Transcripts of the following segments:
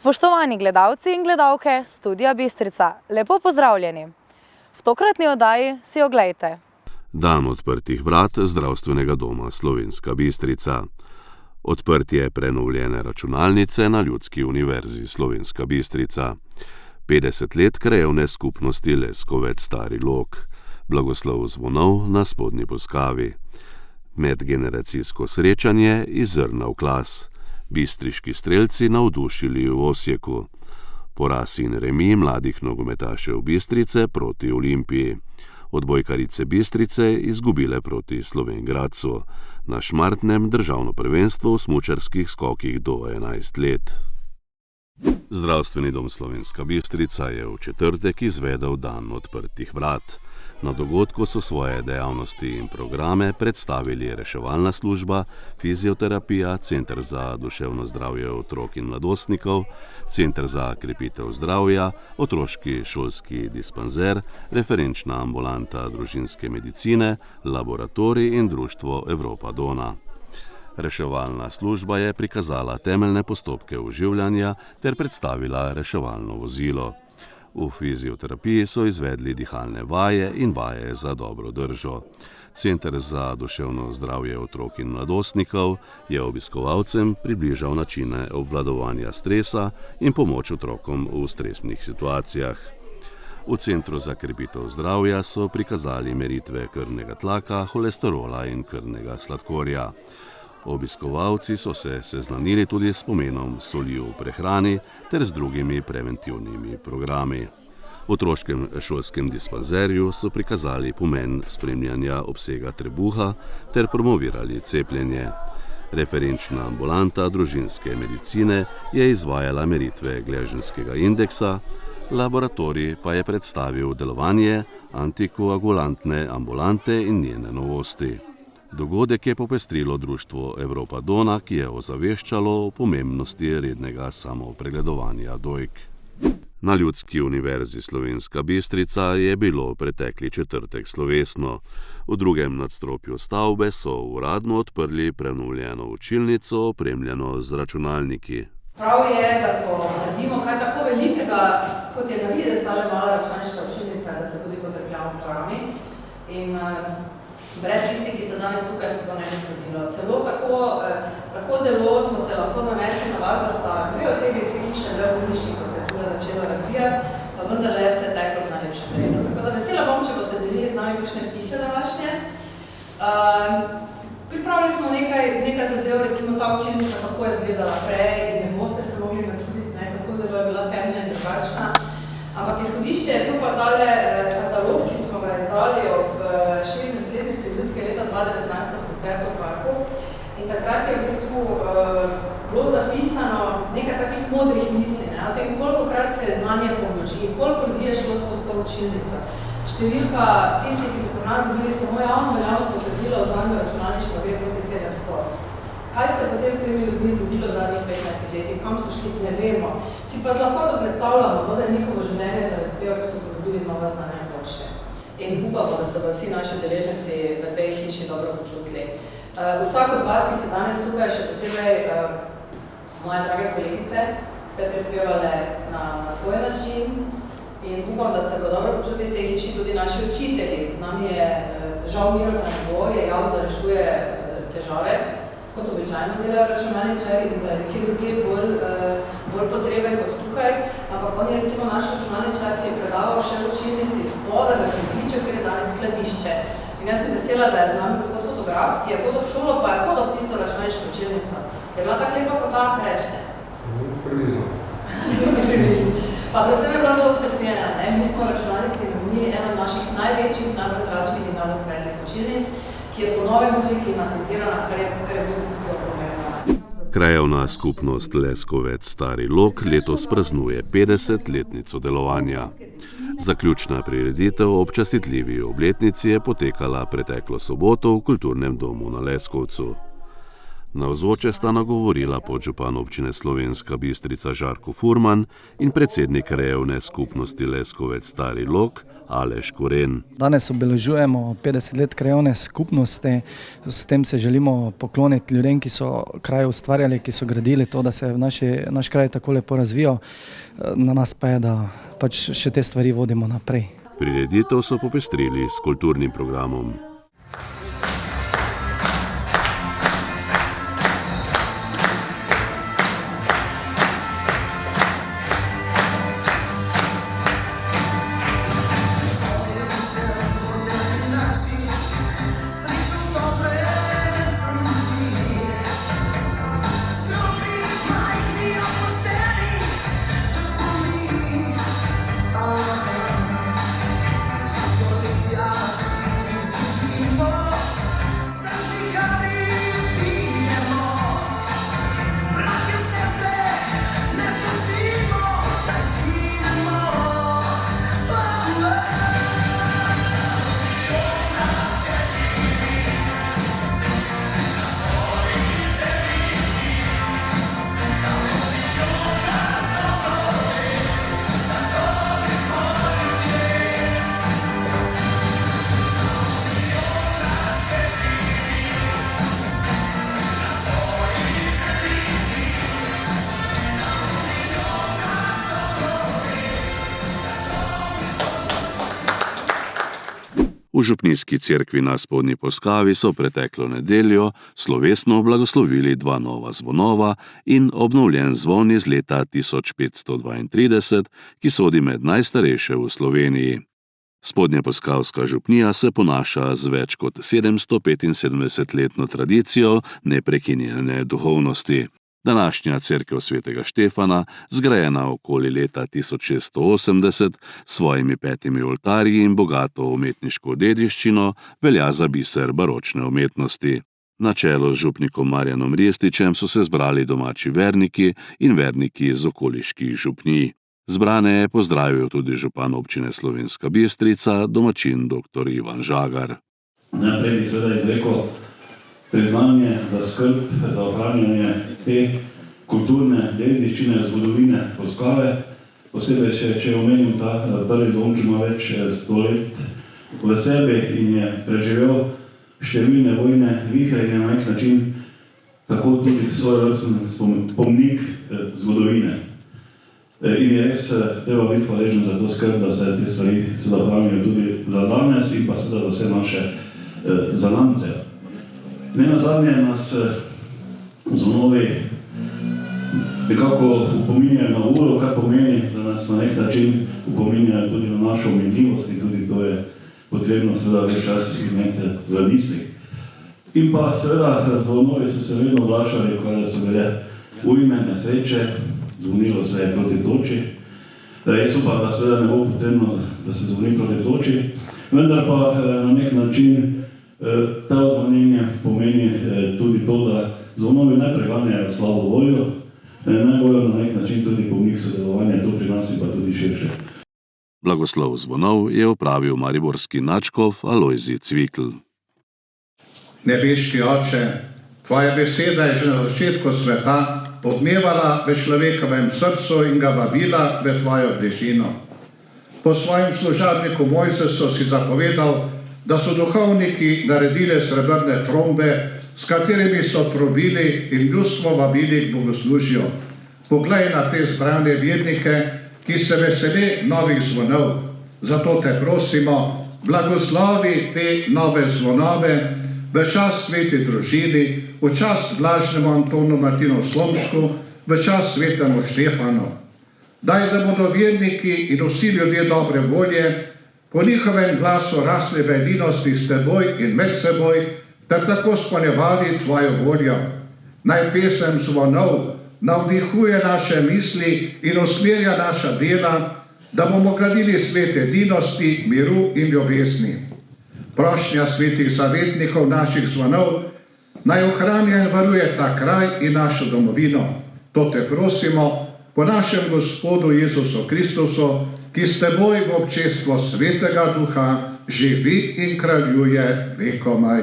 Spoštovani gledalci in gledalke Studia Bistrica, lepo pozdravljeni. V tokratni oddaji si oglejte. Dan odprtih vrat Zdravstvenega doma Slovenska Bistrica. Odprtje prenovljene računalnice na Ljudski univerzi Slovenska Bistrica. 50 let krajevne skupnosti Leskovec Stari Lok. Blagoslov zvonov na Spodnji Poskavi. Medgeneracijsko srečanje iz zrna v klas. Bistriški strelci navdušili v Osijeku. Poraz in remi mladih nogometašev Bistrice proti Olimpiji. Odbojkarice Bistrice izgubile proti Slovenj Gradcu. Na Šmartnem državno prvenstvo v smučarskih skokih do 11 let. Zdravstveni dom Slovenska Bistrica je v četrtek izvedel dan odprtih vrat. Na dogodku so svoje dejavnosti in programe predstavili reševalna služba, fizioterapija, Center za duševno zdravje otrok in mladostnikov, Center za krepitev zdravja, otroški šolski dispanzer, referenčna ambulanta družinske medicine, laboratorij in društvo Evropa Dona. Reševalna služba je prikazala temeljne postopke oživljanja ter predstavila reševalno vozilo. V fizioterapiji so izvedli dihalne vaje in vaje za dobro držo. Center za duševno zdravje otrok in mladostnikov je obiskovalcem približal načine obvladovanja stresa in pomoč otrokom v stresnih situacijah. V Centru za krepitev zdravja so prikazali meritve krvnega tlaka, holesterola in krvnega sladkorja. Obiskovalci so se seznanili tudi s pomenom soli v prehrani ter z drugimi preventivnimi programi. V otroškem šolskem dispanzerju so prikazali pomen spremljanja obsega trebuha ter promovirali cepljenje. Referenčna ambulanta družinske medicine je izvajala meritve gleženskega indeksa, laboratorij pa je predstavil delovanje antikoagulantne ambulante in njene novosti. Dogodek je popestrilo društvo Evropa Dona, ki je ozaveščalo o pomembnosti rednega samopregledovanja dojk. Na Ljudski univerzi Slovenska Bistrica je bilo pretekli četrtek slovesno. V drugem nadstropju stavbe so uradno odprli prenovljeno učilnico, opremljeno z računalniki. Prav je, da ko naredimo kaj tako velikega, kot je na videz tale mala računalniška učilnica, da se tudi potrpljamo programi. In brez tistih, ki ste danes tukaj, se to ne bi zgodilo. Celo tako zelo smo se lahko zamestili na vas, da sta dve osebi iz te hiše, dve bolniški, ko se je tule začelo razbijati, pa vendarle se je teklo v najlepšem redu. Tako da vesela bom, če boste delili z nami kakšne vtise današnje. Pripravili smo nekaj zadev, recimo ta učilnica, kako je izgledala prej in ne boste se mogli načuditi, kako zelo je bila temna in drugačna. Ampak izhodišče je bil pa tale katalog, ki smo ga izdali ob 60-letnici Ljudske leta 2019 v koncertu v parku. In takrat je v bistvu bilo zapisano nekaj takih modrih misli, o tem, kolikokrat se je znanje pomnoži, koliko ljudi je šlo skozi to učilnico. Številka tistih, ki so pri nas dobili samo javno veljavno potrdilo o znanju računalništva, gre proti 700. Kaj se potem s temi ljudmi zgodilo v zadnjih 15 letih, kam so šli, ne vemo. Si pa z lahkoto predstavljamo, da je njihovo življenje zaradi tega, ker so dobili nova znanja boljše. In upamo, da se bodo vsi naši udeleženci v tej hiši dobro počutili. Vsak od vas, ki ste danes tukaj, še posebej moje drage kolegice, ste prispevali na svoj način in upam, da se bo dobro počutili v tej hiši tudi naši učitelji. Z nami je žal Miro Tango, je javno, da rešuje težave, kot običajno delajo računalničari in da je nekje drugje bolj potreben kot tukaj. Ampak on je recimo naš računalničar, ki je predaval še v učilnici spodaj v Predviču, kjer je danes skladišče. In jaz sem vesela, da je z nami gospod fotograf, ki je hodil v šolo, pa je hodil v tisto računalniško učilnico. Je bila tako lepa kot ta, rečete? Približno. Pa predvsem je bila zelo tesnjena. Mi smo računalnici namenili eno od naših največjih, najbolj zračnih in najbolj svetlih učilnic, ki je po novem tudi klimatizirana, kar je v bistvu zelo pomembno. Krajevna skupnost Leskovec Stari Lok letos praznuje 50-letnico delovanja. Zaključna prireditev ob častitljivi obletnici je potekala preteklo soboto v Kulturnem domu na Leskovcu. Navzoče sta nagovorila podžupan občine Slovenska Bistrica Žarko Furman in predsednik krajevne skupnosti Leskovec Stari Log Aleš Koren. Danes obeležujemo 50 let krajevne skupnosti, s tem se želimo pokloniti ljudem, ki so kraj ustvarjali, ki so gradili to, da se naš kraj tako lepo razvijal. Na nas pa je, da pač še te stvari vodimo naprej. Prireditev so popestrili s kulturnim programom. V župnijski cerkvi na Spodnji Polskavi so preteklo nedeljo slovesno blagoslovili 2 nova zvonova in obnovljen zvon iz leta 1532, ki sodi med najstarejše v Sloveniji. Spodnjepolskavska župnija se ponaša z več kot 775-letno tradicijo neprekinjene duhovnosti. Današnja cerkev svetega Štefana, zgrajena okoli leta 1680, s svojimi 5 oltarji in bogato umetniško dediščino, velja za biser baročne umetnosti. Na čelu z župnikom Marjanom Rističem so se zbrali domači verniki in verniki iz okoliških župnij. Zbrane je pozdravil tudi župan občine Slovenska Bistrica, domačin dr. Ivan Žagar. Najprej bi seveda izrekel priznanje za skrb, za ohranjanje te kulturne dediščine, zgodovine Polskave. Posebej, če omenim ta prvi zvon, ki ima več 100 let v sebi in je preživel številne vojne vihre in na nek način tako tudi svojevrsten pomnik zgodovine. In je res treba biti hvaležen za to skrb, da se te stvari seveda ohranjajo tudi za danes in pa seveda za vse naše zanamce. Nenazadnje nas zvonovi nekako upominjajo na uro, kar pomeni, da nas na nek način upominjajo tudi na našo minljivost in tudi to je potrebno seveda več čas imeti v mislih. In pa seveda zvonovi so se vedno oglašali, ko so bile ujme, nesreče, zvonilo se je proti toči. Jaz upam, da seveda ne bo potrebno, da se zvoni proti toči, vendar pa na nek način ta zvonjenje pomeni tudi to, da zvonovi ne preganjajo slabo voljo, ne bojo na nek način tudi pomnik sodelovanja tu pri nas in pa tudi širše. Blagoslov zvonov je opravil mariborski nadškof Alojzij Cvikl. Nebeški Oče, Tvoja beseda je že na začetku sveta odmevala v človekovem srcu in ga vabila v Tvojo bližino. Po svojem služabniku Mojzesu si zapovedal, da so duhovniki naredili srebrne trombe, s katerimi so trobili in ljudstvo vabili k bogoslužju. Poglej na te zbrane vernike, ki se veseli novih zvonov. Zato te prosimo, blagoslovi te nove zvonove v čast sveti družini, v čast blažnemu Antonu Martinu Slomšku, v čast svetemu Štefanu. Daj, da bodo verniki in vsi ljudje dobre volje po njihovem glasu rasli v edinosti s teboj in med seboj, ter tako izpolnjevali tvojo voljo. Naj pesem zvonov navdihuje naše misli in usmerja naša dela, da bomo gradili svet edinosti, miru in ljubezni. Prošnja svetih zavetnikov naših zvonov naj ohranja in varuje ta kraj in našo domovino. To te prosimo po našem Gospodu Jezusu Kristusu, ki s teboj v občestvu Svetega Duha živi in kraljuje vekomaj.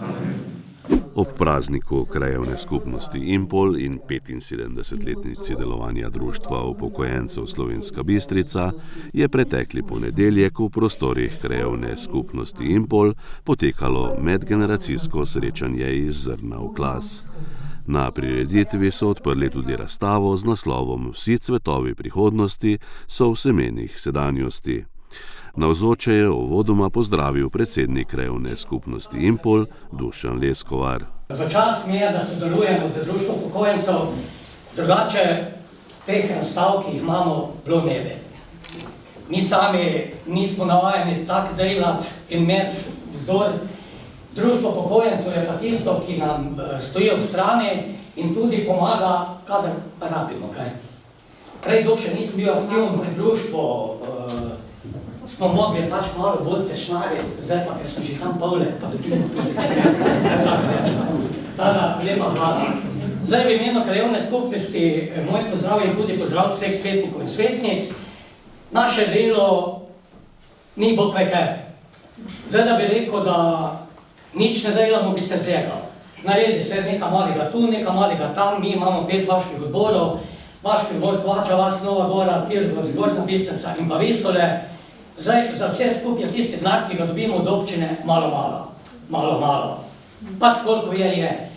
Amen. Ob prazniku krajevne skupnosti Impol in 75-letnici delovanja Društva upokojencev Slovenska Bistrica je pretekli ponedeljek v prostorih krajevne skupnosti Impol potekalo medgeneracijsko srečanje iz zrna v klas. Na prireditvi so odprli tudi razstavo z naslovom Vsi cvetovi prihodnosti so v semenih sedanjosti. Navzoče je uvodoma pozdravil predsednik krajevne skupnosti Impol Dušan Leskovar. V čast mi je, da sodelujemo z Društvom upokojencev, drugače teh razstav, ki jih imamo, bilo ne bi. Mi sami nismo navajeni tako delati in imeti vzor. Društvo upokojencev je pa tisto, ki nam stoji ob strani in tudi pomaga, kadar rabimo kaj. Prej, dok še nisem bil aktiven pri društvu, smo mogli pač malo bolj tešnariti, zdaj pa, ker sem že tam povlek, pa dobimo tudi tako rečemo. Tada, lepa hvala. Zdaj v imenu krajevne skupnosti moj pozdrav in tudi pozdrav vseh svetnikov in svetnic. Naše delo ni bog ve kaj. Zdaj, da bi rekel, da nič ne delamo, bi se zlegal. Naredi se nekaj malega tu, nekaj malega tam, mi imamo 5 vaških odborov, vaški odbor Kvača vas, Nova Gora, Tirgo, Zgornja Bistrica in pa Visole. Zdaj, za vse skupaj tisti denar, ki ga dobimo od občine, malo. Pač koliko je.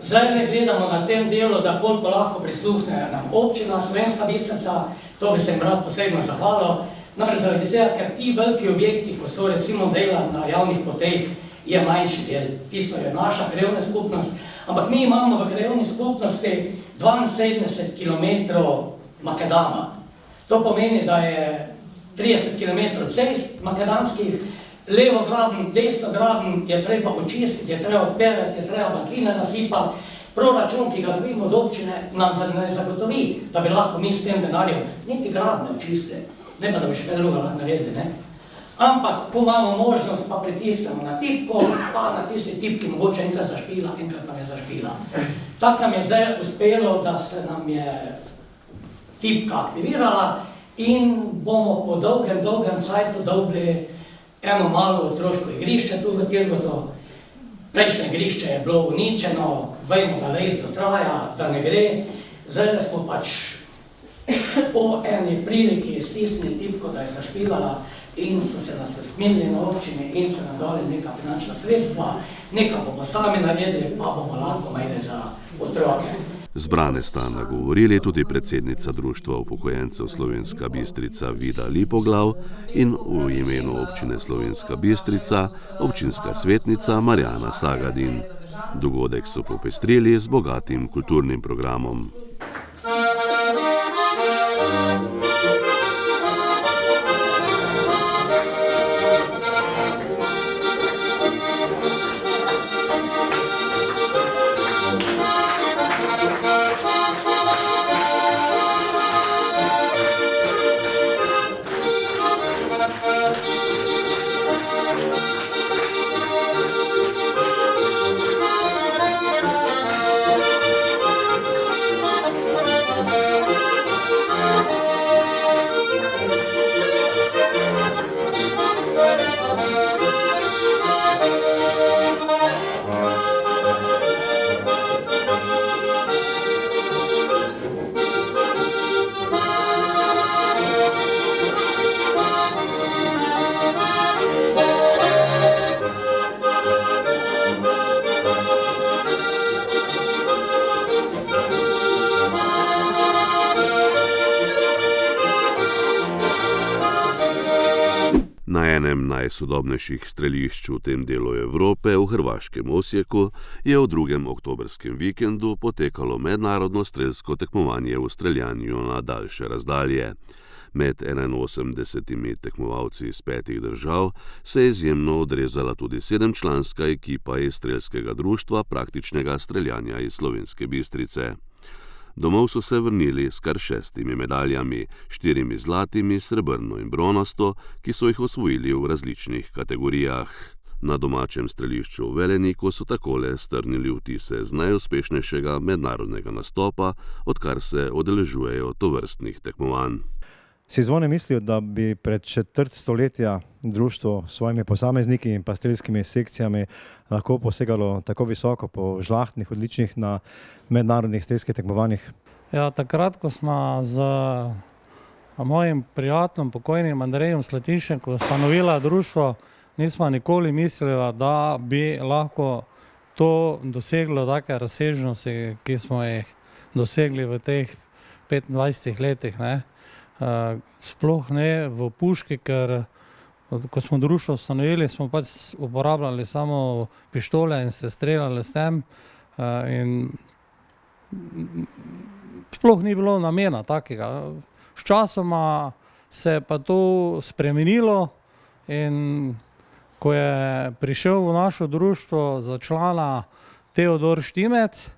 Zdaj ne gledamo na tem delu, da koliko lahko prisluhne nam občina, Slovenska Bistrica, to bi se jim rad posebno zahvalil. Namreč zaradi tega, ker ti veliki objekti, ko so recimo dela na javnih poteh, je manjši del. Tisto je naša krajevna skupnost. Ampak mi imamo v krajevni skupnosti 72 km makadama. To pomeni, da je 30 km cest makadamskih, levo graben, desno graben je treba očistiti, je treba odperati, je treba bankine nasipati. Proračun, ki ga dobimo od občine, nam ne zagotovi, da bi lahko mi s tem denarjem niti gradne očistili. Ne pa, da bi še kaj druga lahko naredili, ne? Ampak, ko imamo možnost, pa pritisnemo na tipko, pa na tisti tipki mogoče enkrat zašpila, enkrat nam je zašpila. Tako nam je zdaj uspelo, da se nam je tipka aktivirala in bomo po dolgem cajtu dobili eno malo otroško igrišče tu v Tirgotu. Prejšnje igrišče je bilo uničeno, vemo, da lejstvo traja, da ne gre. Zdaj smo pač po eni priliki stisnili tipko, da je zašpivala in so se nas smilili na občini in so nam dali neka finančna sredstva, nekaj bomo sami naredili, pa bomo lahko imeli za otroke. Zbrane sta nagovorili tudi predsednica Društva upokojencev Slovenska Bistrica Vida Lipoglav in v imenu občine Slovenska Bistrica občinska svetnica Marjana Sagadin. Dogodek so popestrili z bogatim kulturnim programom. Na enem najsodobnejših strelišč v tem delu Evrope, v hrvaškem Osijeku, je v 2. oktobrskem vikendu potekalo mednarodno strelsko tekmovanje v streljanju na daljše razdalje. Med 81 tekmovalci iz 5 držav se je izjemno odrezala tudi 7-članska ekipa iz strelskega društva praktičnega streljanja iz Slovenske Bistrice. Domov so se vrnili s kar 6 medaljami, 4 zlatimi, srebrno in bronasto, ki so jih osvojili v različnih kategorijah. Na domačem strelišču v Veleniku so takole strnili vtise z najuspešnejšega mednarodnega nastopa, odkar se udeležujejo tovrstnih tekmovanj. Si zvone mislijo, da bi pred četrt stoletja društvo s svojimi posamezniki in pa strelskimi sekcijami lahko posegalo tako visoko po žlahtnih, odličnih na mednarodnih strelskih tekmovanjih? Ja, takrat, ko smo z mojim prijateljem, pokojnim Andrejem Slatinšem, ustanovila društvo, nismo nikoli mislili, da bi lahko to doseglo take razsežnosti, ki smo jih dosegli v teh 25 letih, ne. Sploh ne v puški, ker ko smo društvo ustanovili, smo pač uporabljali samo pištole in se streljali s tem, in sploh ni bilo namena takega. Sčasoma se je pa to spremenilo in ko je prišel v našo društvo za člana Teodor Štimec,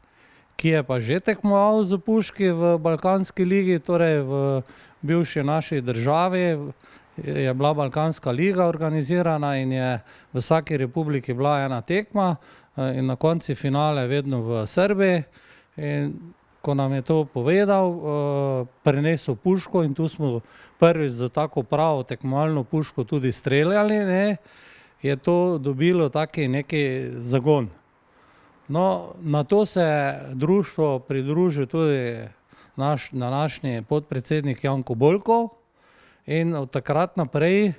ki je pa že tekmoval z puški v Balkanski ligi, torej v bivši naši državi, je bila Balkanska liga organizirana in je v vsaki republiki bila ena tekma in na konci finale vedno v Srbiji. In ko nam je to povedal, prinesel puško in tu smo prvič z tako pravo tekmovalno puško tudi streljali, ne, je to dobilo taki neki zagon. No, na to se je društvo pridružil tudi naš današnji podpredsednik Janko Bolko in od takrat naprej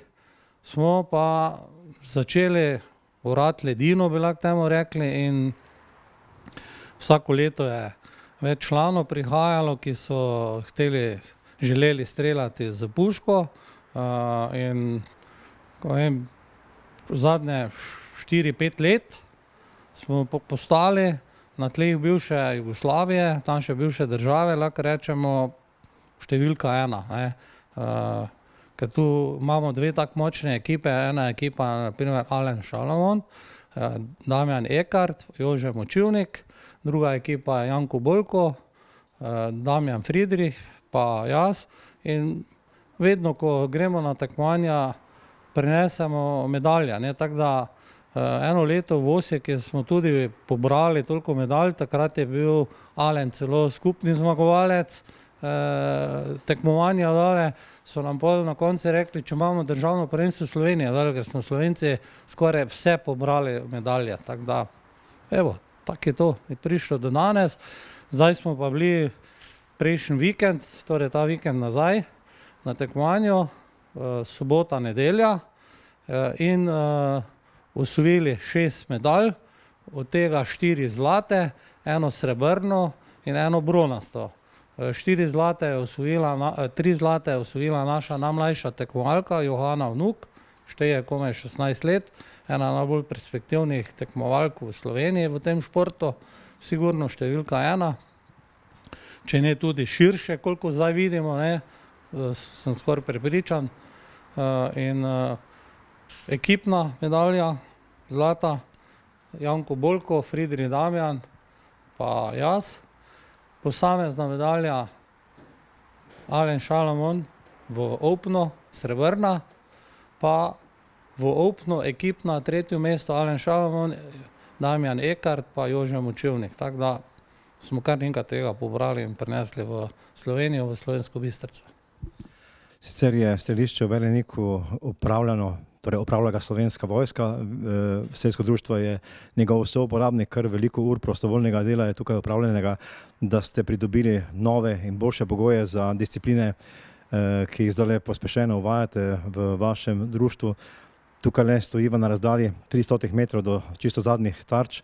smo pa začeli orati ledino, bi lahko temu rekli, in vsako leto je več članov prihajalo, ki so želeli streljati z puško, in ko vem, zadnje 4-5 let smo postali na tleh bivše Jugoslavije, tam še bivše države, lahko rečemo, številka 1, ne. Ker tu imamo dve tako močne ekipe, ena ekipa, na primer Alen Šalamon, Damjan Ekart, Jože Močivnik, druga ekipa je Janko Bolko, Damjan Friedrich pa jaz, in vedno, ko gremo na tekmovanja, prinesemo medalje, ne, tako da eno leto v Osijek smo tudi pobrali toliko medalj, takrat je bil Alen celo skupni zmagovalec tekmovanja dale, so nam pol na koncu rekli, če imamo državno prvenstvo Slovenije dale, ker smo Slovenci skoraj vse pobrali medalje, tako da, evo, tako je to, je prišlo do danes. Zdaj smo pa bili prejšnji vikend, torej ta vikend nazaj, na tekmovanju, sobota, nedelja, in osvojili 6 medalj, od tega 4 zlate, eno srebrno in eno bronasto. 3 zlate je osvojila naša najmlajša tekmovalka Johana Vnuk, šteje komaj 16 let, ena najbolj perspektivnih tekmovalk v Sloveniji v tem športu, sigurno številka 1. Če ne tudi širše, koliko zdaj vidimo, ne, sem skoraj prepričan. In ekipna medalja zlata, Janko Bolko, Friedrich Damjan pa jaz. Posamezna medalja Alen Šalamon v Opnu, srebrna, pa v Opnu ekipna 3. mesto Alen Šalamon, Damjan Ekart pa Jože Močivnik. Tako da smo kar nekaj tega pobrali in prinesli v Slovenijo, v Slovensko Bistrico. Sicer je strelišče v Veleniku upravlja ga Slovenska vojska, strelsko društvo je njegov souporabnik, kar veliko ur prostovoljnega dela je tukaj upravljenega, da ste pridobili nove in boljše pogoje za discipline, ki jih zdaj pospešeno uvajate v vašem društvu. Tukaj le stojiva na razdalji 300 metrov do čisto zadnjih tarč.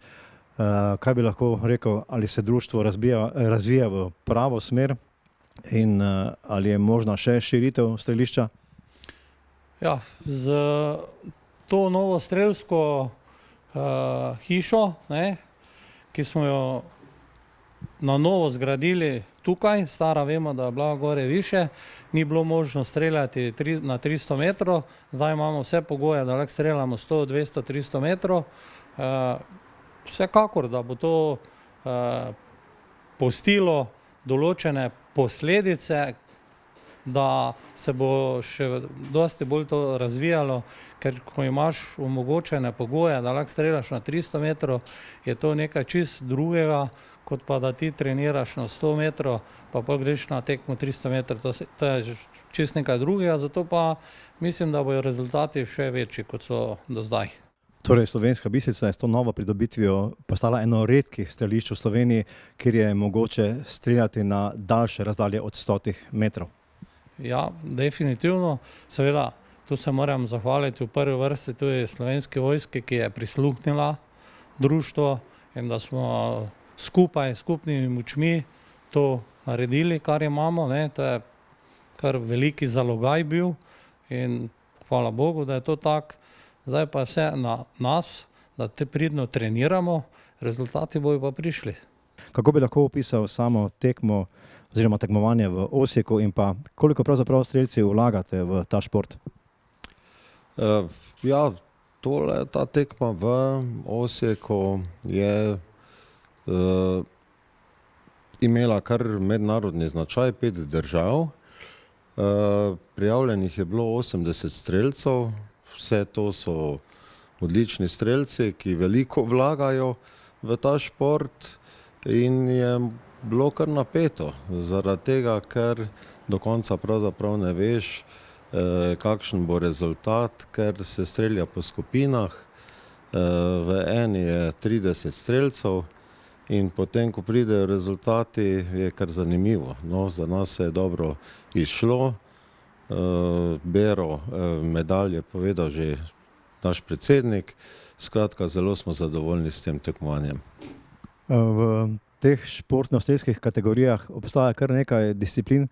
Kaj bi lahko rekel, ali se društvo razvija v pravo smer in ali je možna še širitev strelišča? Ja, z to novo strelsko hišo, ne, ki smo jo na novo zgradili tukaj, stara vemo, da je bila gore više, ni bilo možno streljati na 300 metrov, zdaj imamo vse pogoje, da lahko streljamo 100, 200, 300 metrov. Vsekakor, da bo to pustilo določene posledice, da se bo še dosti bolj to razvijalo, ker ko imaš omogočene pogoje, da lahko streljaš na 300 metrov, je to nekaj čist drugega, kot pa da ti treniraš na 100 metrov, pa greš na tekmo 300 metrov, to je čist nekaj drugega, zato pa mislim, da bojo rezultati še večji, kot so do zdaj. Torej, Slovenska Bistrica je s to novo pridobitvijo postala eno redkih strelišč v Sloveniji, kjer je mogoče streljati na daljše razdalje od 100 metrov. Ja, definitivno. Seveda, tu se moram zahvaliti v prvi vrsti tudi Slovenski vojski, ki je prisluhnila društvo in da smo skupaj, skupnimi močmi to naredili, kar imamo. To je kar veliki zalogaj bil in hvala Bogu, da je to tako. Zdaj pa je vse na nas, da te pridno treniramo, rezultati bojo pa prišli. Kako bi lahko opisal samo tekmo oziroma tekmovanje v Osijeku in pa koliko pravzaprav strelci vlagate v ta šport? Ta tekma v Osijeku je imela kar mednarodni značaj, 5 držav. Prijavljenih je bilo 80 strelcev, vse to so odlični strelci, ki veliko vlagajo v ta šport in je bilo kar napeto, zaradi tega, ker do konca pravzaprav ne veš, kakšen bo rezultat, ker se strelja po skupinah. V eni je 30 strelcev in potem, ko pridejo rezultati, je kar zanimivo. Za nas se je dobro izšlo. Bero medalj je povedal že naš predsednik. Skratka, zelo smo zadovoljni s tem tekmovanjem. V teh športno-strelskih kategorijah obstaja kar nekaj disciplin.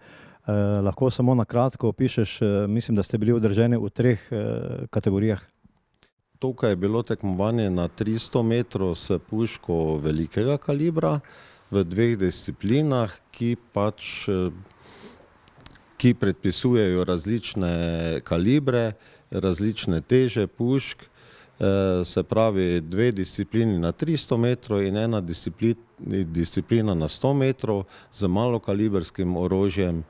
Lahko samo na kratko opišeš, mislim, da ste bili udeleženi v 3 kategorijah. Tukaj je bilo tekmovanje na 300 metrov s puško velikega kalibra v 2 disciplinah, ki predpisujejo različne kalibre, različne teže pušk, se pravi 2 disciplini na 300 metrov in 1 disciplina na 100 metrov z malokalibrskim orožjem.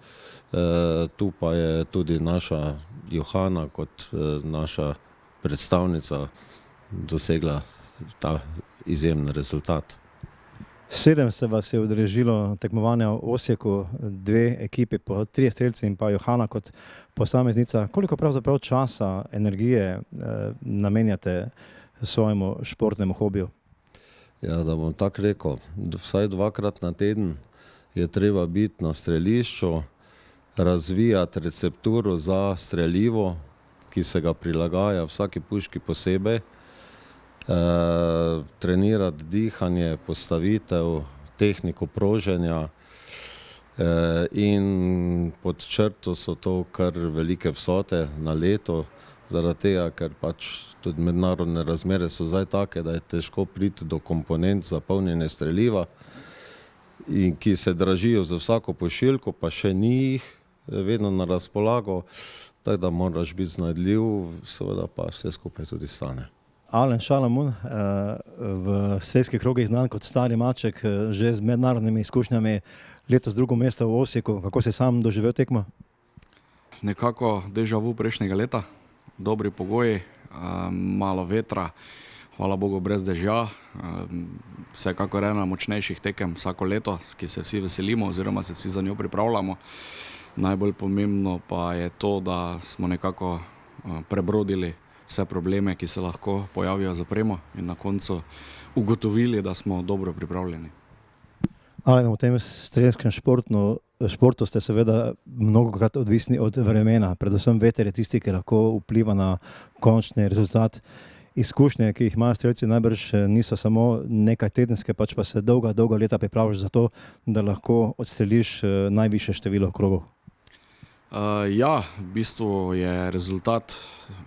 Tu pa je tudi naša Johana kot naša predstavnica dosegla ta izjemen rezultat. 7 se vas je udeležilo tekmovanja v Osijeku, 2 ekipi po 3 strelci in pa Johana kot posameznica. Koliko pravzaprav časa, energije namenjate svojemu športnemu hobiju? Da bom tako rekel, vsaj 2-krat na teden je treba biti na strelišču, razvijati recepturo za strelivo, ki se ga prilagaja vsaki puški posebej, trenirati dihanje, postavitev, tehniko proženja in pod črto so to kar velike vsote na leto, zaradi tega, ker tudi mednarodne razmere so zdaj take, da je težko priti do komponent za polnjenje streliva, in ki se dražijo za vsako pošiljko, pa še ni jih vedno na razpolago, tako da moraš biti znajdljiv, seveda pa vse skupaj tudi stane. Alen Šalamun, v strelskih krogih znan kot stari maček, že z mednarodnimi izkušnjami, letos 2. mesto v Osijeku. Kako si sam doživel tekmo? Nekako déjà vu prejšnjega leta, dobri pogoji, malo vetra, hvala Bogu brez dežja, vsekakor ena močnejših tekem vsako leto, ki se vsi veselimo oziroma se vsi za njo pripravljamo. Najbolj pomembno pa je to, da smo nekako prebrodili vse probleme, ki se lahko pojavijo z opremo in na koncu ugotovili, da smo dobro pripravljeni. Ali v tem strelskem športu ste seveda mnogokrat odvisni od vremena, predvsem veter je tisti, ki lahko vpliva na končni rezultat. Izkušnje, ki jih imajo strelci, najbrž niso samo nekaj tedenske, pač pa se dolga leta pripraviš za to, da lahko odstreliš najvišje število krogov. V bistvu je rezultat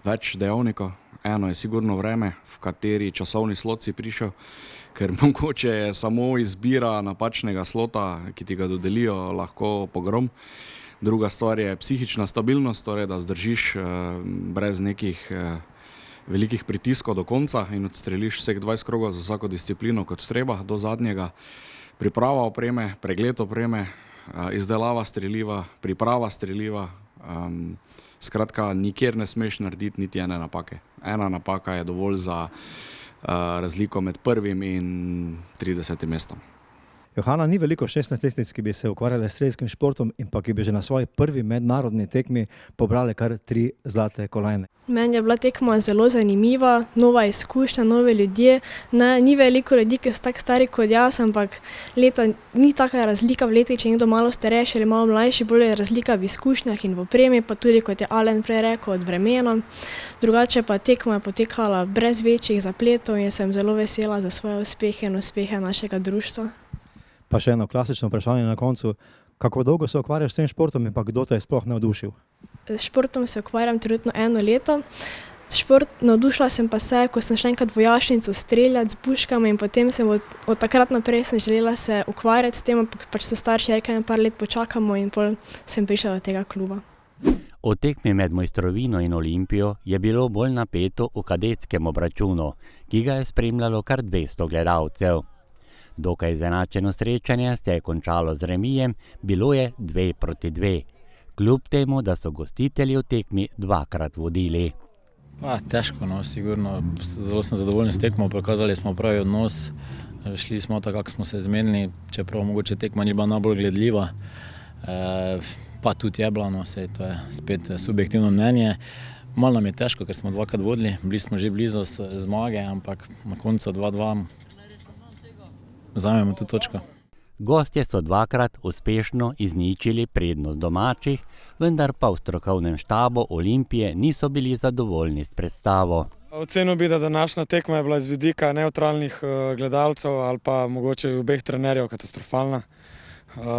več dejavnikov. Eno je sigurno vreme, v kateri časovni slot si prišel, ker mogoče je samo izbira napačnega slota, ki ti ga dodelijo, lahko pogrom. Druga stvar je psihična stabilnost, torej da zdržiš brez nekih velikih pritiskov do konca in odstreliš vseh 20 krogov za vsako disciplino kot treba do zadnjega. Priprava opreme, pregled opreme, izdelava streliva, priprava streliva. Skratka, nikjer ne smeš narediti niti ene napake. Ena napaka je dovolj za razliko med prvim in 30. mestom. Johana, ni veliko 16-letnic, ki bi se ukvarjale s strelskim športom in pa ki bi že na svoji prvi mednarodni tekmi pobrale kar 3 zlate kolajne. Meni je bila tekma zelo zanimiva, nova izkušnja, nove ljudje. Ni veliko ljudi, ki so tako stari kot jaz, ampak ni taka razlika v letih, če je nekdo malo starejši ali malo mlajši, bolj je razlika v izkušnjah in v opremi, pa tudi, kot je Alen prej rekel, od vremena. Drugače pa tekma je potekala brez večjih zapletov in sem zelo vesela za svoje uspehe in uspehe našega društva. Pa še eno klasično vprašanje na koncu. Kako dolgo se ukvarjaš s tem športom in pa kdo te je sploh navdušil? S športom se ukvarjam trenutno 1 leto. Navdušila sem pa se, ko sem šla enkrat v vojašnico streljati z puškami in potem sem od takrat naprej sem želela se ukvarjati s tem, ampak pač so starši rekli, par let počakamo in pol sem prišla do tega kluba. O tekmi med Mojstrovino in Olimpijo je bilo bolj napeto v kadetskem obračunu, ki ga je spremljalo kar 200 gledalcev. Dokaj izenačeno srečanje se je končalo z remijem, bilo je 2-2. Kljub temu, da so gostitelji v tekmi 2-krat vodili. Težko, sigurno. Zelo sem zadovoljen s tekmo, pokazali smo pravi odnos, šli smo tako, kako smo se zmenili, čeprav mogoče tekma ni bila najbolj gledljiva, pa tudi je bila, saj to je spet subjektivno mnenje. Malo nam je težko, ker smo 2-krat vodili, bili smo že blizu zmage, ampak na koncu 2-2 vzamemo tu točko. Gostje so 2-krat uspešno izničili prednost domačih, vendar pa v strokovnem štabu Olimpije niso bili zadovoljni s predstavo. Ocenil bi, da današnja tekma je bila z vidika nevtralnih gledalcev ali pa mogoče obeh trenerjev katastrofalna.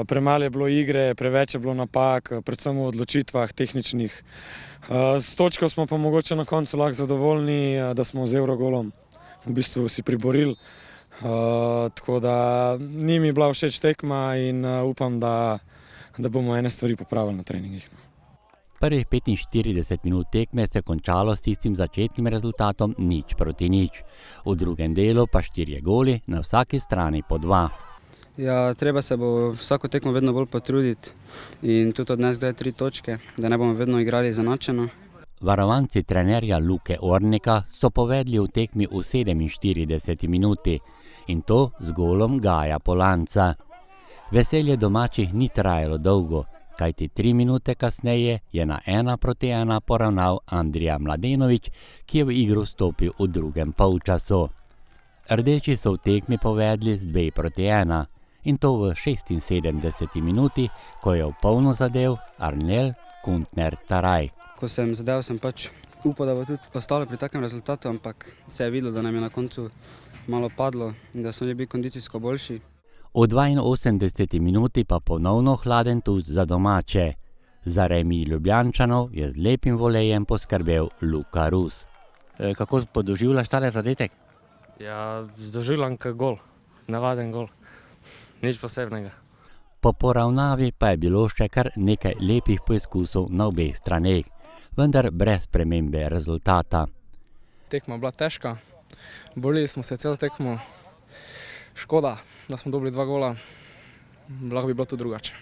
Premalo je bilo igre, preveč je bilo napak, predvsem v odločitvah tehničnih. S točko smo pa mogoče na koncu lahko zadovoljni, da smo z Eurogolom v bistvu si priborili. Tako da ni mi bila všeč tekma in upam, da bomo ene stvari popravili na treningih. Prvih 45 minut tekme se končalo s tistim začetnim rezultatom 0-0. V drugem delu pa 4 goli, na vsaki strani po 2. Ja, treba se bo vsako tekmo vedno bolj potruditi in tudi odnesti 3 točke, da ne bomo vedno igrali izenačeno. Varovanci trenerja Luke Ornika so povedli v tekmi v 47 minuti in to z golom Gaja Polanca. Veselje domačih ni trajalo dolgo, kajti 3 minute kasneje je na 1-1 poravnal Andrija Mladenović, ki je v igro vstopil v drugem polčasu. Rdeči so v tekmi povedli z 2-1 in to v 76 minuti, ko je v polno zadev Arnel Kuntner-Taraj. Ko sem zadev, sem pač upal, da bo tudi ostalo pri takem rezultatu, ampak se je videlo, da nam je na koncu malo padlo in da smo bili kondicijsko boljši. V 82 minuti pa ponovno hladen tuz za domače. Za remi Ljubljančanov je z lepim volejem poskrbel Luka Rus. Kako podoživljaš tale zadetek? Ja, doživljam kot gol, navaden gol, nič posebnega. Po poravnavi pa je bilo še kar nekaj lepih poizkusov na obeh straneh, vendar brez spremembe rezultata. Tekma je bila težka, borili smo se celo tekmo, škoda, da smo dobili 2 gola, lahko bi bilo tudi drugače.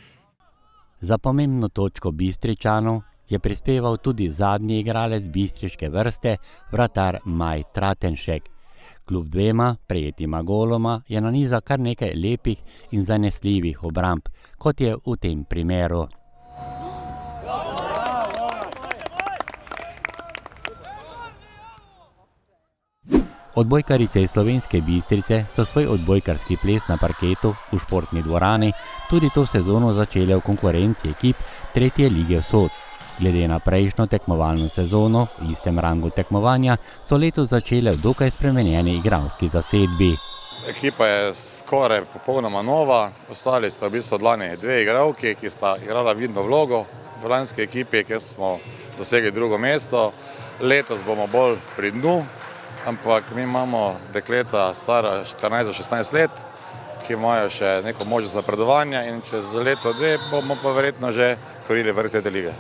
Za pomembno točko Bistričanov je prispeval tudi zadnji igralec bistriške vrste, vratar Maj Tratenšek. Kljub 2 prejetima goloma je nanizal kar nekaj lepih in zanesljivih obramb, kot je v tem primeru. Odbojkarice iz Slovenske Bistrice so svoj odbojkarski ples na parketu v športni dvorani tudi to sezono začele v konkurenci ekip 3. lige Vzhod. Glede na prejšnjo tekmovalno sezono v istem rangu tekmovanja so letos začele v dokaj spremenjeni igralski zasedbi. Ekipa je skoraj popolnoma nova, ostali sta v bistvu od lani 2 igralki, ki sta igrala vidno vlogo v lanski ekipi, kjer smo dosegli 2. mesto. Letos bomo bolj pri dnu, ampak mi imamo dekleta stara 14-16 let, ki imajo še neko možnost napredovanja in čez leto 2 bomo pa verjetno že korili vrh te lige.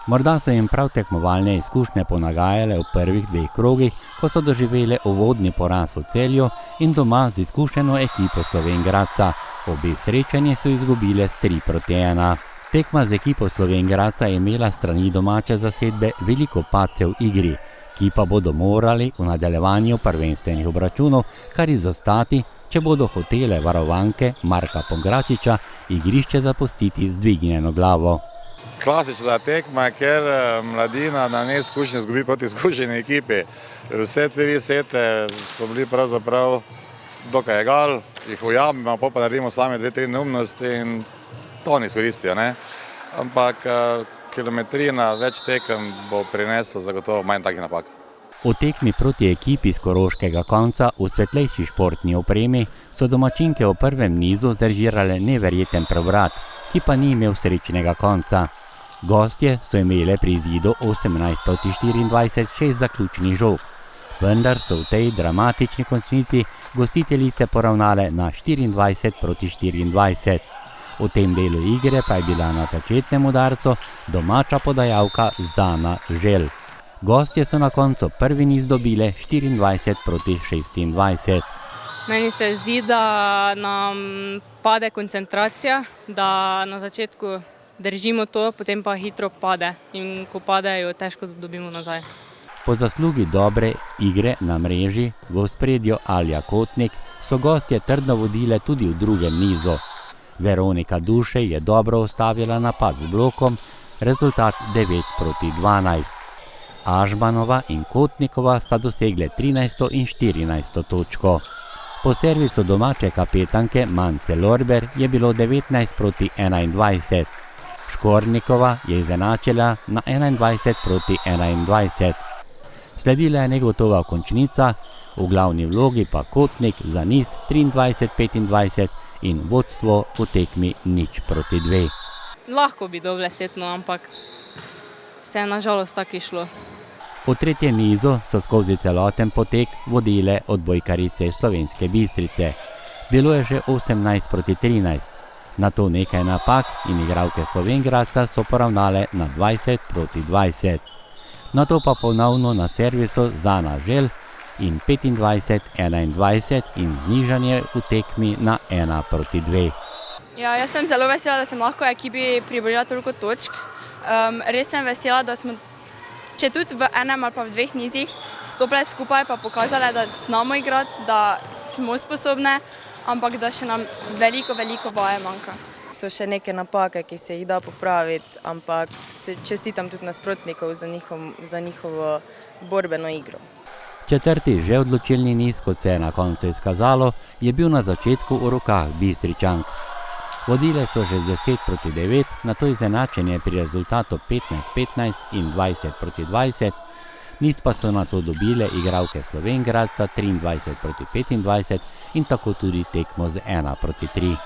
Morda so jim prav tekmovalne izkušnje ponagajale v prvih 2 krogih, ko so doživele uvodni poraz v Celju in doma z izkušeno ekipo Slovenj Gradca, Obe srečanje so izgubile s 3-1. Tekma z ekipo Slovenj Gradca je imela strani domače zasedbe veliko padcev v igri, ki pa bodo morali v nadaljevanju prvenstvenih obračunov kar izostati, če bodo hotele varovanke Marka Pongračiča igrišče zapustiti z dvignjeno glavo. Klasična tekma, ker mladina na neizkušnje izgubi proti izkušeni ekipi. Vse 3 sete smo bili pravzaprav dokaj egal, jih ujamemo, pa naredimo sami 2-3 neumnosti in to oni izkoristijo. Ampak kilometrina, več tekem bo prineslo zagotovo manj takih napak. V tekmi proti ekipi z koroškega konca v svetlejši športni opremi so domačinke v prvem nizu zrežirale neverjeten preobrat, ki pa ni imel srečnega konca. Gostje so imele pri izidu 18:24 6 zaključnih žog, vendar so v tej dramatični končnici gostiteljice poravnale na 24:24. V tem delu igre pa je bila na začetnem udarcu domača podajalka Zana Žel. Gostje so na koncu prvi niz dobile 24:26. Meni se zdi, da nam pade koncentracija, da na začetku držimo to, potem pa hitro pade in ko padejo, težko dobimo nazaj. Po zaslugi dobre igre na mreži v ospredju Alja Kotnik so gostje trdno vodile tudi v drugem nizu. Veronika Duše je dobro ustavila napad z blokom, rezultat 9:12. Ažbanova in Kotnikova sta dosegle 13. in 14. točko. Po servisu domače kapetanke Mance Lorber je bilo 19:21. Škornikova je izenačila na 21:21. Sledila je negotova končnica, v glavni vlogi pa Kotnik za niz 23:25 in vodstvo v tekmi 0:2. Lahko bi dobile setno, ampak se je nažalost tako išlo. V tretjem nizu so skozi celoten potek vodile odbojkarice iz Slovenske Bistrice. Bilo je že 18:13. Nato nekaj napak in igralke Slovenj Gradca so poravnale na 20:20. Nato pa ponovno na servisu Zana Žel in 25:21 in znižanje v tekmi na 1:2. Ja, jaz sem zelo vesela, da sem lahko ekipi priborila toliko točk. Res sem vesela, da smo, če tudi v enem ali pa v 2 nizih, stopile skupaj pa pokazale, da znamo igrati, da smo sposobne, ampak da še nam veliko vaje manjka. So še neke napake, ki se jih da popraviti, ampak čestitam tudi nasprotnikov za njihovo borbeno igro. Četrti že odločilni niz, kot se je na koncu izkazalo, je bil na začetku v rokah Bistričank. Vodile so že z 10:9, nato izenačenje pri rezultatu 15:15 in 20:20. Niz pa so nato dobile igralke Slovenj Gradca 23:25 in tako tudi tekmo z 1:3.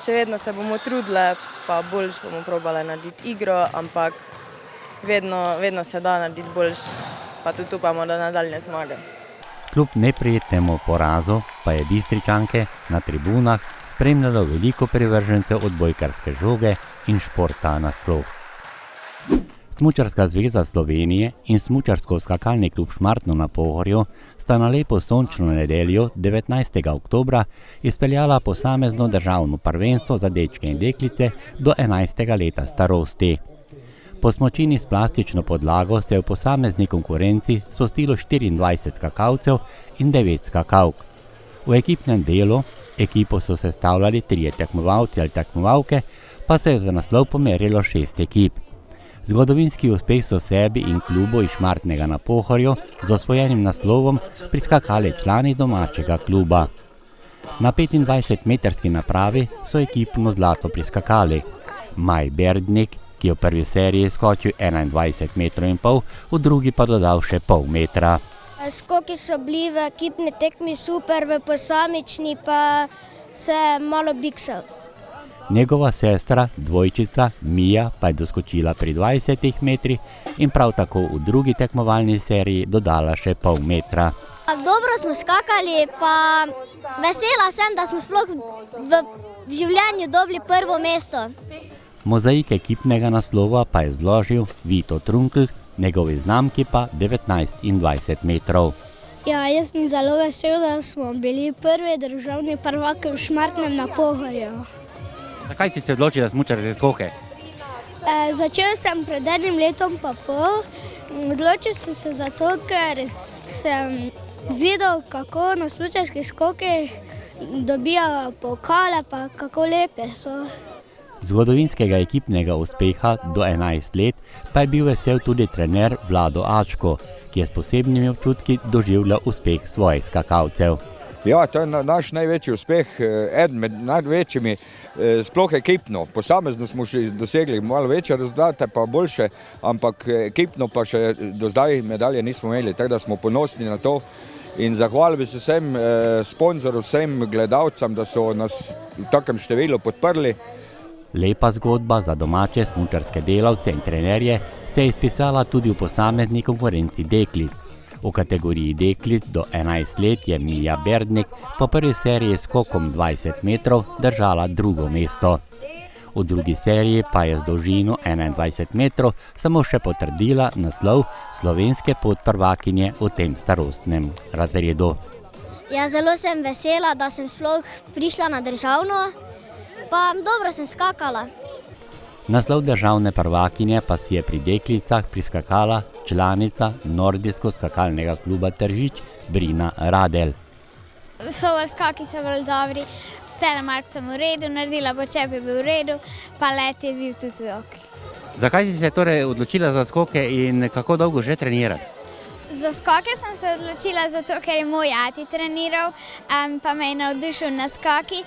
Še vedno se bomo trudile, pa boljš bomo probale narediti igro, ampak vedno se da narediti boljš, pa tudi upamo, da nadaljne zmage. Kljub neprijetnemu porazu pa je Bistričanke na tribunah spremljalo veliko privržencev odbojkarske žoge in športa nasploh. Smučarska zveza Slovenije in smučarsko-skakalni klub Šmartno na Pohorju sta na lepo sončno nedeljo 19. oktobra izpeljala posamezno državno prvenstvo za dečke in deklice do 11. leta starosti. Po smučini s plastično podlago se je v posamezni konkurenci spustilo 24 skakalcev in 9 skakalk. V ekipnem delu ekipo so sestavljali 3 tekmovalci ali tekmovalke, pa se je za naslov pomerilo 6 ekip. Zgodovinski uspeh so sebi in klubu iz Šmartnega na Pohorju z osvojenim naslovom priskakali člani domačega kluba. Na 25-metrski napravi so ekipno zlato priskakali Maj Berdnik, ki je v prvi seriji skočil 21,5 metrov, v drugi pa dodal še pol metra. Skoki so bili v ekipni tekmi super, v posamični pa se malo biksal. Njegova sestra, dvojčica Mija, pa je doskočila pri 20 metrih in prav tako v drugi tekmovalni seriji dodala še pol metra. Dobro smo skakali, pa vesela sem, da smo sploh v življenju dobili prvo mesto. Mozaik ekipnega naslova pa je zložil Vito Trunkl, njegovi znamki pa 19 in 20 metrov. Ja, jaz sem zelo vesel, da smo bili prvi državni prvaki v Šmartnem na Pohorju. Zakaj si se odločila smučarske skoke? Začel sem pred 1 letom pa pol. Odločil sem se zato, ker sem videl, kako na smučarskih skokih dobijajo pokale, pa kako lepe so. Zgodovinskega ekipnega uspeha do 11 let pa je bil vesel tudi trener Vlado Ačko, ki je s posebnimi občutki doživljal uspeh svojih skakalcev. Ja, to je naš največji uspeh, eden med največjimi, sploh ekipno. Posamezno smo še dosegli malo večje rezultate, pa boljše, ampak ekipno pa še do zdaj medalje nismo imeli, tako da smo ponosni na to. In zahvalil bi se vsem sponzorjem, vsem gledalcem, da so nas v takem številu podprli. Lepa zgodba za domače smučarske delavce in trenerje se je izpisala tudi v posamezni konkurenci deklic. V kategoriji deklic do 11 let je Mija Berdnik po prvi seriji s skokom 20 metrov držala 2. mesto. V drugi seriji pa je z dolžino 21 metrov samo še potrdila naslov slovenske podprvakinje v tem starostnem razredu. Ja, zelo sem vesela, da sem sploh prišla na državno, pa dobro sem skakala. Naslov državne prvakinje pa si je pri deklicah priskakala članica nordijsko-skakalnega kluba Tržič Brina Radel. Skaki so bili dobri, telemark sem v redu, naredila počep je bil v redu, pa let je bil tudi ok. Zakaj si se torej odločila za skoke in kako dolgo že treniraš? Za skoke sem se odločila zato, ker je moj ati treniral, pa me je navdušil na skoki,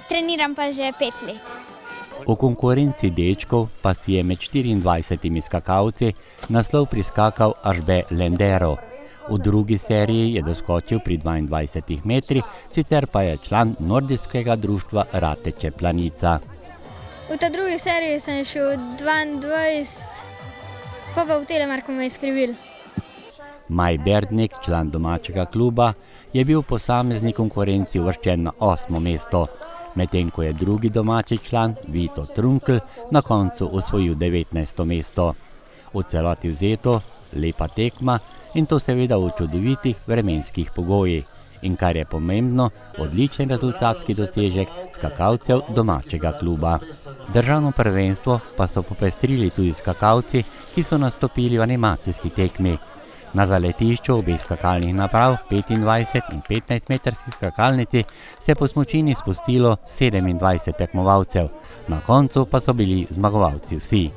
treniram pa že 5 let. V konkurenci dečkov pa si je med 24 skakalci naslov priskakal Ažbe Lendero. V drugi seriji je doskočil pri 22 metrih, sicer pa je član nordijskega društva Rateče Planica. V ta drugi seriji sem šel 22, pa v telemarku me je skrivil. Maj Berdnik, član domačega kluba, je bil v posamezni konkurenci uvrščen na 8. mesto. Medtem ko je drugi domači član, Vito Trunkl, na koncu osvojil 19. mesto. V celoti vzeto, lepa tekma in to seveda v čudovitih vremenskih pogojih. In kar je pomembno, odličen rezultatski dosežek skakalcev domačega kluba. Državno prvenstvo pa so popestrili tudi skakalci, ki so nastopili v animacijski tekmi. Na zaletišču obeh skakalnih naprav, 25 in 15 metrskih skakalnici, se je po smučini spustilo 27 tekmovalcev. Na koncu pa so bili zmagovalci vsi.